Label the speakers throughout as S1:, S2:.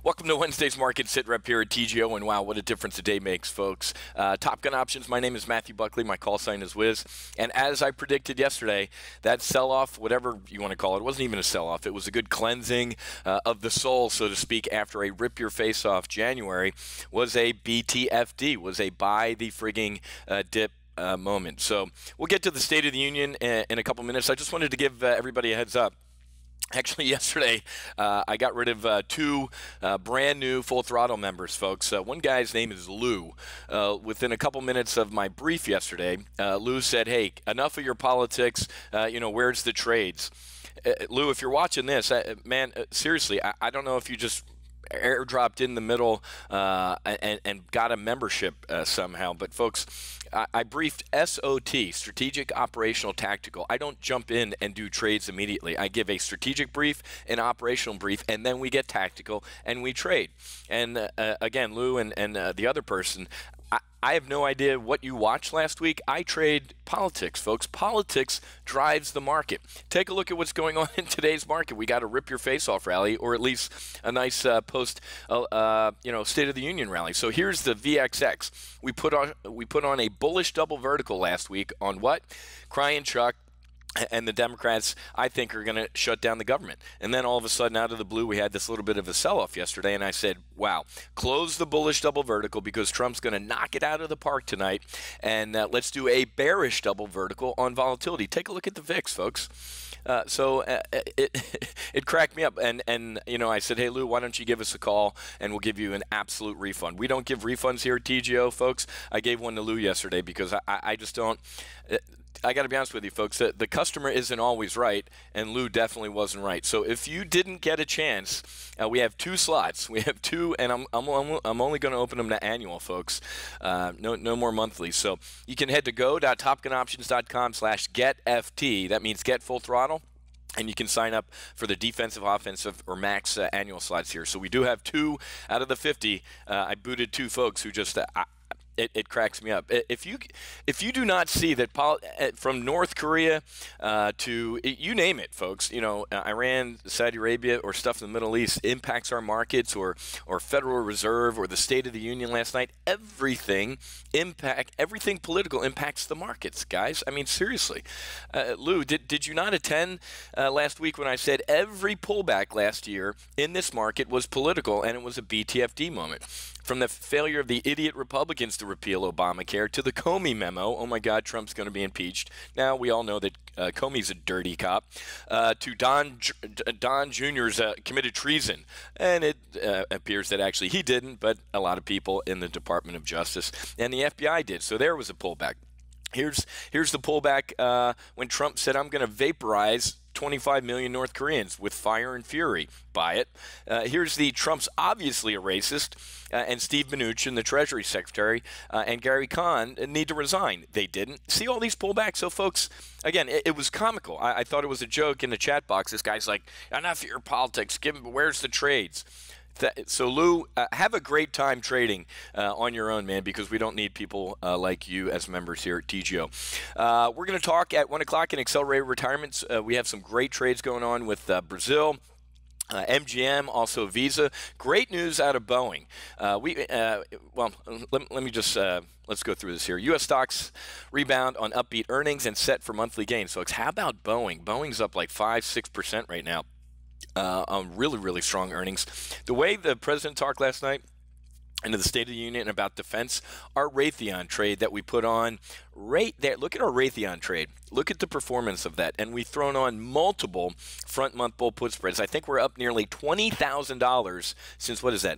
S1: Welcome to Wednesday's Market SITREP here at TGO, and wow, what a difference a day makes, folks. Top Gun Options, my name is Matthew Buckley, my call sign is Whiz, and as I predicted yesterday, that sell-off, whatever you want to call it, wasn't even a sell-off. It was a good cleansing of the soul, so to speak, after a rip-your-face-off January, was a BTFD, was a buy the frigging dip moment. So we'll get to the State of the Union in a couple minutes. I just wanted to give everybody a heads up. Actually, yesterday, I got rid of two brand new Full Throttle members, folks. One guy's name is Lou. Within a couple minutes of my brief yesterday, Lou said, hey, enough of your politics, where's the trades? Lou, if you're watching this, man, seriously, I don't know if you just airdropped in the middle and got a membership somehow, but folks, I briefed SOT, Strategic Operational Tactical. I don't jump in and do trades immediately. I give a strategic brief, an operational brief, and then we get tactical and we trade. And again, Lou and the other person, I have no idea what you watched last week. I trade politics, folks. Politics drives the market. Take a look at what's going on in today's market. We got a rip-your-face-off rally, or at least a nice post, State of the Union rally. So here's the VXX. We put on a bullish double vertical last week on what? Crying Chuck. And the Democrats, I think, are going to shut down the government. And then all of a sudden, out of the blue, we had this little bit of a sell-off yesterday. And I said, wow, close the bullish double vertical because Trump's going to knock it out of the park tonight. And let's do a bearish double vertical on volatility. Take a look at the VIX, folks. It cracked me up. And I said, hey, Lou, why don't you give us a call and we'll give you an absolute refund. We don't give refunds here at TGO, folks. I gave one to Lou yesterday because I just don't. I got to be honest with you, folks. The customer isn't always right, and Lou definitely wasn't right. So if you didn't get a chance, we have two slots. We have two, and I'm only going to open them to annual, folks. No more monthly. So you can head to go.topgunoptions.com/getft. That means get full throttle. And you can sign up for the defensive, offensive, or max annual slots here. So we do have 2 out of the 50. I booted 2 folks who just It cracks me up. If you do not see that from North Korea to you name it, folks, Iran, Saudi Arabia, or stuff in the Middle East impacts our markets, or Federal Reserve, or the State of the Union last night. Everything political impacts the markets, guys. I mean, seriously. Lou, did you not attend last week when I said every pullback last year in this market was political and it was a BTFD moment? From the failure of the idiot Republicans to repeal Obamacare to the Comey memo, oh my God, Trump's going to be impeached. Now we all know that Comey's a dirty cop. To Don Jr.'s committed treason, and it appears that actually he didn't, but a lot of people in the Department of Justice and the FBI did. So there was a pullback. Here's the pullback when Trump said, "I'm going to vaporize 25 million North Koreans with fire and fury." Buy it. Here's the Trump's obviously a racist, and Steve Mnuchin, the Treasury Secretary, and Gary Kahn need to resign. They didn't. See all these pullbacks? So, folks, again, it was comical. I thought it was a joke in the chat box. This guy's like, enough of your politics. Where's the trades? So, Lou, have a great time trading on your own, man, because we don't need people like you as members here at TGO. We're going to talk at 1 o'clock in accelerated retirements. We have some great trades going on with Brazil. MGM, also Visa. Great news out of Boeing. Let me just let's go through this here. U.S. stocks rebound on upbeat earnings and set for monthly gains. So how about Boeing? Boeing's up like 5-6% right now. On really, really strong earnings. The way the president talked last night into the State of the Union about defense, our Raytheon trade that we put on right there. Look at our Raytheon trade. Look at the performance of that. And we've thrown on multiple front month bull put spreads. I think we're up nearly $20,000 since, what is that,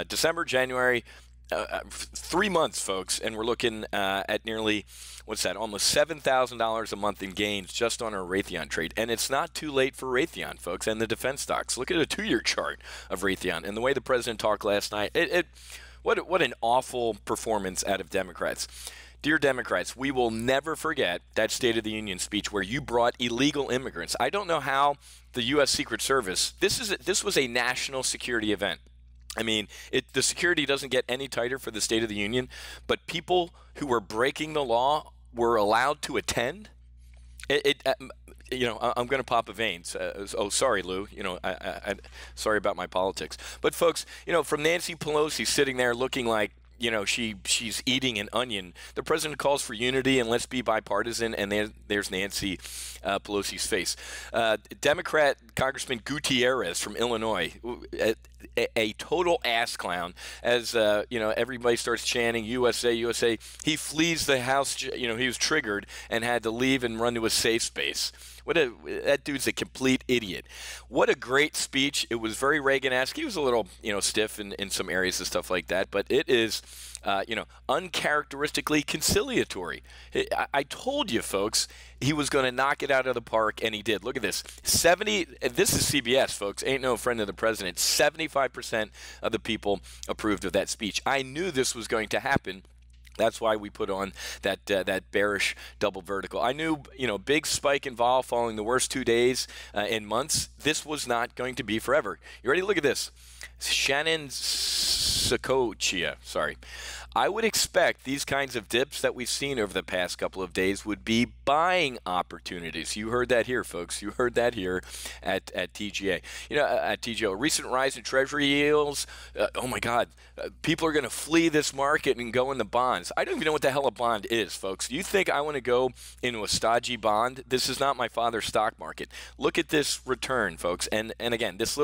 S1: December, January, 3 months, folks. And we're looking at nearly, what's that, almost $7,000 a month in gains just on our Raytheon trade. And it's not too late for Raytheon, folks, and the defense stocks. Look at a 2-year chart of Raytheon. And the way the president talked last night, what an awful performance out of Democrats. Dear Democrats, we will never forget that State of the Union speech where you brought illegal immigrants. I don't know how the U.S. Secret Service, this was a national security event. I mean, the security doesn't get any tighter for the State of the Union, but people who were breaking the law were allowed to attend. You know, I'm going to pop a vein. Oh, sorry, Lou. You know, sorry about my politics. But folks, you know, from Nancy Pelosi sitting there looking like, you know, she's eating an onion. The president calls for unity and let's be bipartisan, and there's Nancy Pelosi's face. Democrat Congressman Gutierrez from Illinois, a total ass clown. As you know, everybody starts chanting USA, USA. He flees the House. You know, he was triggered and had to leave and run to a safe space. That dude's a complete idiot. What a great speech. It was very Reagan-esque. He was a little, you know, stiff in some areas and stuff like that, but it is, you know, uncharacteristically conciliatory. I told you, folks, he was going to knock it out of the park, and he did. Look at this. This is CBS, folks. Ain't no friend of the president. 75% of the people approved of that speech. I knew this was going to happen. That's why we put on that bearish double vertical. I knew, you know, big spike in vol following the worst 2 days in months. This was not going to be forever. You ready? Look at this. Shannon Sokochia, sorry. I would expect these kinds of dips that we've seen over the past couple of days would be buying opportunities. You heard that here, folks. You heard that here at TGA. You know, at TGO, recent rise in Treasury yields. Oh my God, people are going to flee this market and go into bonds. I don't even know what the hell a bond is, folks. You think I want to go into a stodgy bond? This is not my father's stock market. Look at this return, folks. And again, this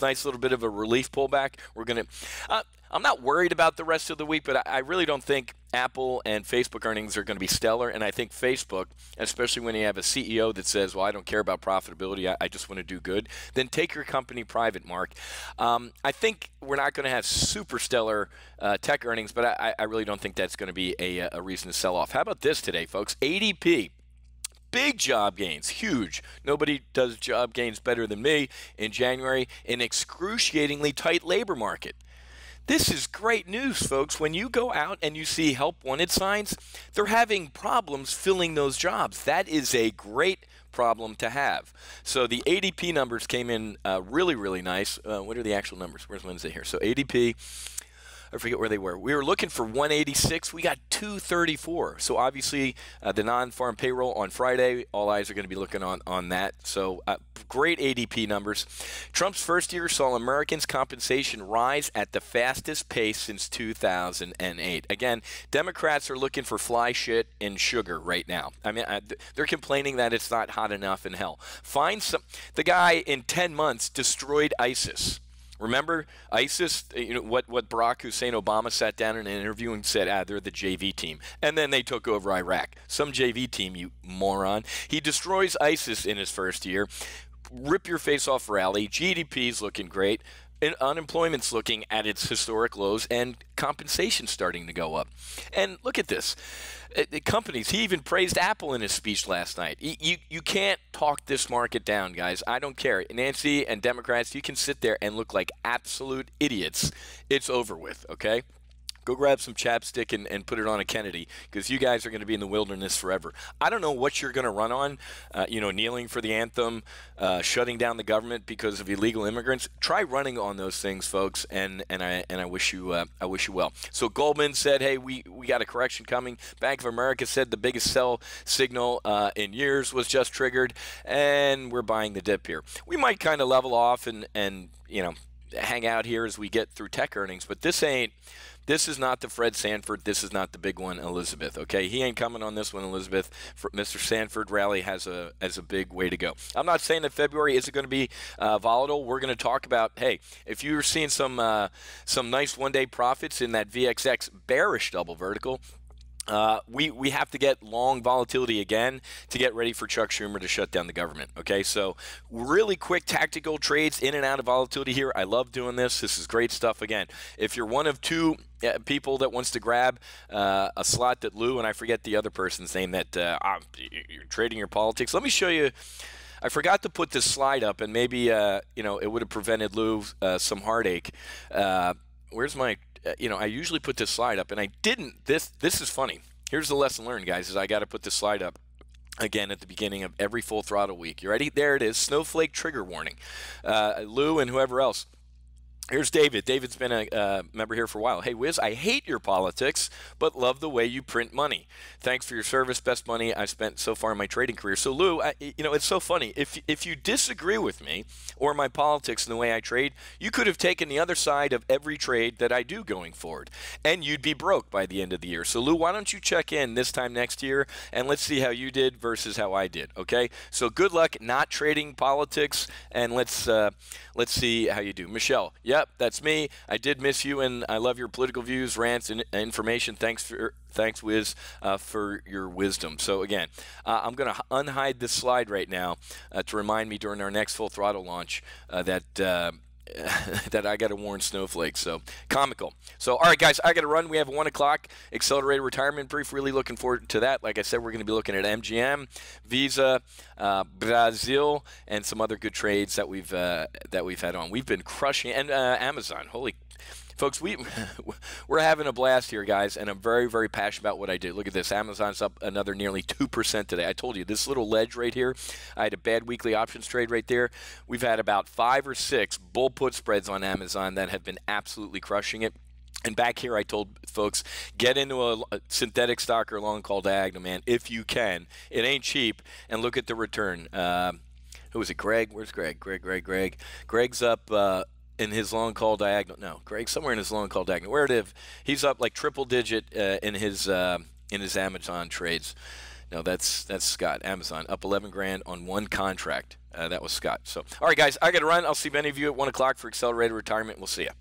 S1: nice little bit of a relief pullback. We're going to. I'm not worried about the rest of the week, but I really don't think Apple and Facebook earnings are going to be stellar. And I think Facebook, especially when you have a CEO that says, well, I don't care about profitability, I just want to do good, then take your company private, Mark. I think we're not going to have super stellar tech earnings, but I really don't think that's going to be a reason to sell off. How about this today, folks? ADP. Big job gains, huge. Nobody does job gains better than me in January. An excruciatingly tight labor market. This is great news, folks. When you go out and you see help wanted signs, they're having problems filling those jobs. That is a great problem to have. So the ADP numbers came in really, really nice. What are the actual numbers? Where's Wednesday here? So ADP, I forget where they were. We were looking for 186. We got 234. So obviously the non-farm payroll on Friday, all eyes are going to be looking on that. So great ADP numbers. Trump's first year saw Americans' compensation rise at the fastest pace since 2008. Again, Democrats are looking for fly shit and sugar right now. I mean, they're complaining that it's not hot enough in hell. The guy in 10 months destroyed ISIS. Remember ISIS, you know, what Barack Hussein Obama sat down in an interview and said, they're the JV team. And then they took over Iraq. Some JV team, you moron. He destroys ISIS in his first year. Rip your face off rally. GDP's looking great. And unemployment's looking at its historic lows, and compensation's starting to go up. And look at this. The companies, he even praised Apple in his speech last night. You can't talk this market down, guys. I don't care. Nancy and Democrats, you can sit there and look like absolute idiots. It's over with, okay? Go grab some chapstick and put it on a Kennedy, because you guys are going to be in the wilderness forever. I don't know what you're going to run on, you know, kneeling for the anthem, shutting down the government because of illegal immigrants. Try running on those things, folks, and I wish you well. So Goldman said, hey, we got a correction coming. Bank of America said the biggest sell signal in years was just triggered, and we're buying the dip here. We might kind of level off and you know, hang out here as we get through tech earnings, but this is not the Fred Sanford. This is not the big one, Elizabeth. Okay, he ain't coming on this one, Elizabeth. Mr. Sanford rally has a big way to go. I'm not saying that February isn't going to be volatile. We're going to talk about, hey, if you're seeing some nice one-day profits in that VXX bearish double vertical, we have to get long volatility again to get ready for Chuck Schumer to shut down the government. Okay, so really quick tactical trades in and out of volatility here. I love doing this. This is great stuff. Again, if you're one of two people that wants to grab a slot that Lou, and I forget the other person's name, that you're trading your politics, let me show you. I forgot to put this slide up, and maybe you know, it would have prevented Lou some heartache. Where's my you know, I usually put this slide up, and I didn't. This is funny. Here's the lesson learned, guys, is I got to put this slide up again at the beginning of every full throttle week. You ready? There it is. Snowflake trigger warning. Lou and whoever else. Here's David. David's been a member here for a while. Hey, Whiz, I hate your politics, but love the way you print money. Thanks for your service. Best money I've spent so far in my trading career. So, Lou, it's so funny. If you disagree with me or my politics and the way I trade, you could have taken the other side of every trade that I do going forward, and you'd be broke by the end of the year. So, Lou, why don't you check in this time next year, and let's see how you did versus how I did, okay? So good luck not trading politics, and let's see how you do. Michelle, yep, that's me. I did miss you, and I love your political views, rants, and information. Thanks, Whiz, for your wisdom. So again, I'm going to unhide this slide right now to remind me during our next full throttle launch that that I got to warn snowflakes. So comical. So all right, guys, I got to run. We have a 1 o'clock accelerated retirement brief. Really looking forward to that. Like I said, we're going to be looking at MGM, Visa, Brazil, and some other good trades that we've had on. We've been crushing, and Amazon. Holy folks, we're having a blast here, guys, and I'm very, very passionate about what I do. Look at this. Amazon's up another nearly 2% today. I told you, this little ledge right here, I had a bad weekly options trade right there. We've had about 5 or 6 bull put spreads on Amazon that have been absolutely crushing it. And back here, I told folks, get into a synthetic stock or long call diagonal, man, if you can. It ain't cheap, and look at the return. Who is it, Greg? Where's Greg? Greg. Greg's up in his long call diagonal. No, Greg, somewhere in his long call diagonal. Where it is, he's up like triple digit in his Amazon trades. No, that's Scott. Amazon up 11 grand on one contract. That was Scott. So, all right, guys, I got to run. I'll see many of you at 1 o'clock for accelerated retirement. We'll see you.